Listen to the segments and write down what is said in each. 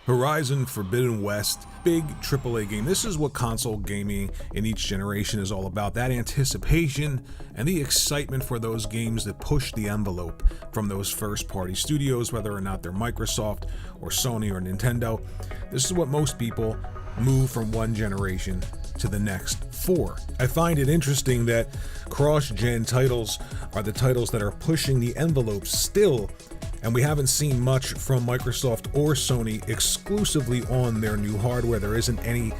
Horizon Forbidden West, big AAA game. This is what console gaming in each generation is all about. That anticipation and the excitement for those games that push the envelope from those first-party studios, whether or not they're Microsoft or Sony or Nintendo. This is what most people move from one generation to the next for. I find it interesting that cross-gen titles are the titles that are pushing the envelope still, and we haven't seen much from Microsoft or Sony exclusively on their new hardware. There isn't any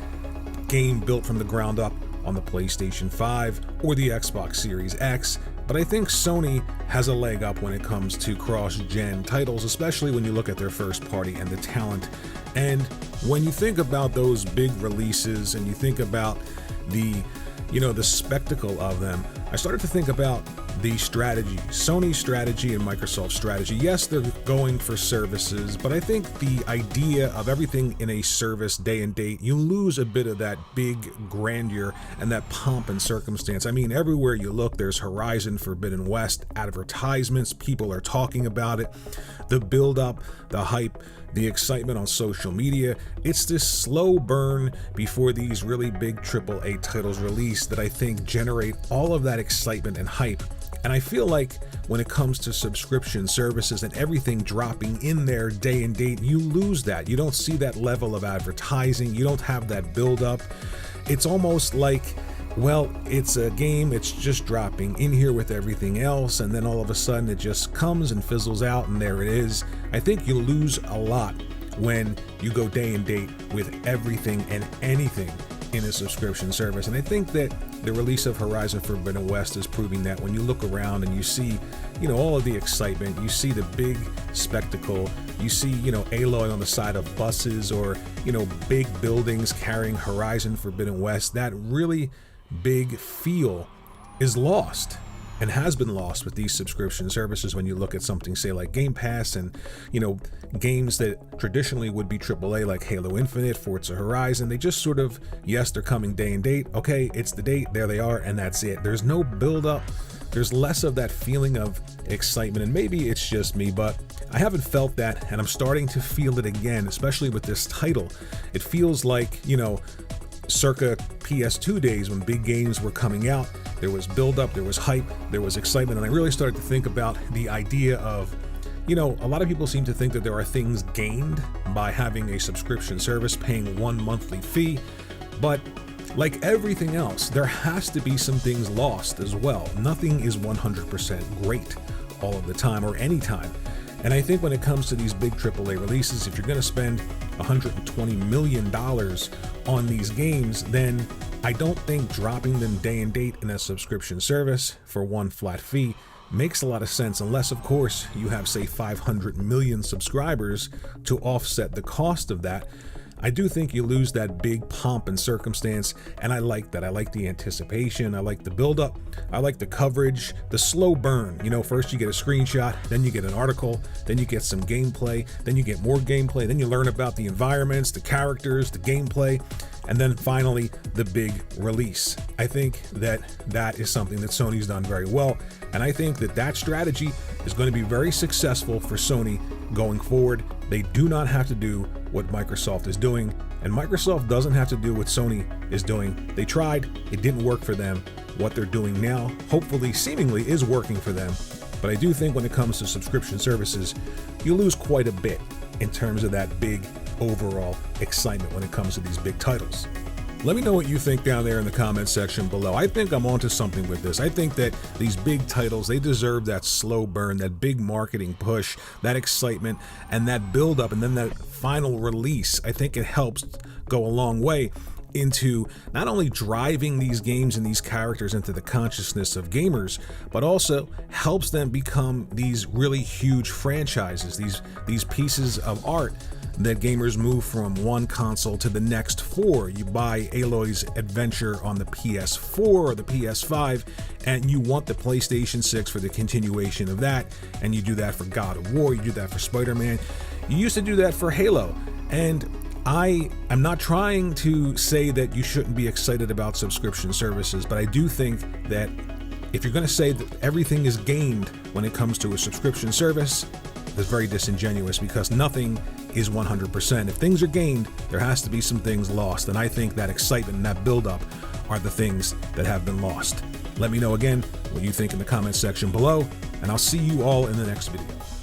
game built from the ground up on the PlayStation 5 or the Xbox Series X, but I think Sony has a leg up when it comes to cross-gen titles, especially when you look at their first party and the talent. And when you think about those big releases and you think about the spectacle of them, I started to think about the strategy, Sony's strategy and Microsoft's strategy. Yes, they're going for services, but I think the idea of everything in a service day and date, you lose a bit of that big grandeur and that pomp and circumstance. I mean, everywhere you look, there's Horizon Forbidden West advertisements, people are talking about it, the build up, the hype, the excitement on social media. It's this slow burn before these really big AAA titles release that I think generate all of that excitement and hype. And I feel like when it comes to subscription services and everything dropping in there day and date, you lose that. You don't see that level of advertising. You don't have that build up. It's almost like, well, it's a game, it's just dropping in here with everything else, and then all of a sudden it just comes and fizzles out, and there it is. I think you lose a lot when you go day and date with everything and anything in a subscription service. And I think that the release of Horizon Forbidden West is proving that. When you look around and you see, all of the excitement, you see the big spectacle, you see, Aloy on the side of buses, or, big buildings carrying Horizon Forbidden West, that really big feel is lost and has been lost with these subscription services. When you look at something, say, like GamePass, and games that traditionally would be AAA, like Halo Infinite, Forza Horizon, they just sort of, yes, they're coming day and date, okay, it's the date, there they are, and that's it. There's no build up, there's less of that feeling of excitement. And maybe it's just me, but I haven't felt that, and I'm starting to feel it again, especially with this title. It feels like, circa PS2 days, when big games were coming out, there was build up, there was hype, there was excitement. And I really started to think about the idea of, a lot of people seem to think that there are things gained by having a subscription service, paying one monthly fee, but like everything else, there has to be some things lost as well. Nothing is 100% great all of the time or any time. And I think when it comes to these big AAA releases, if you're going to spend $120 million on these games, then I don't think dropping them day and date in a subscription service for one flat fee makes a lot of sense, unless, of course, you have, say, 500 million subscribers to offset the cost of that. I do think you lose that big pomp and circumstance, and I like that. I like the anticipation, I like the build-up, I like the coverage, the slow burn. First you get a screenshot, then you get an article, then you get some gameplay, then you get more gameplay, then you learn about the environments, the characters, the gameplay, and then finally the big release. I think that that is something that Sony's done very well, and I think that that strategy is going to be very successful for Sony going forward. They do not have to do what Microsoft is doing, and Microsoft doesn't have to do what Sony is doing. They tried, it didn't work for them. What they're doing now, hopefully, seemingly, is working for them. But I do think when it comes to subscription services, you lose quite a bit in terms of that big overall excitement when it comes to these big titles. Let me know what you think down there in the comments section below. I think I'm onto something with this. I think that these big titles, they deserve that slow burn, that big marketing push, that excitement, and that build up, and then that final release. I think it helps go a long way into not only driving these games and these characters into the consciousness of gamers, but also helps them become these really huge franchises, these pieces of art that gamers move from one console to the next for. You buy Aloy's Adventure on the PS4 or the PS5, and you want the PlayStation 6 for the continuation of that, and you do that for God of War, you do that for Spider-Man, you used to do that for Halo. And I am not trying to say that you shouldn't be excited about subscription services, but I do think that if you're going to say that everything is gained when it comes to a subscription service, That's very disingenuous because nothing is 100%. If things are gained, there has to be some things lost. And I think that excitement and that buildup are the things that have been lost. Let me know again what you think in the comments section below, and I'll see you all in the next video.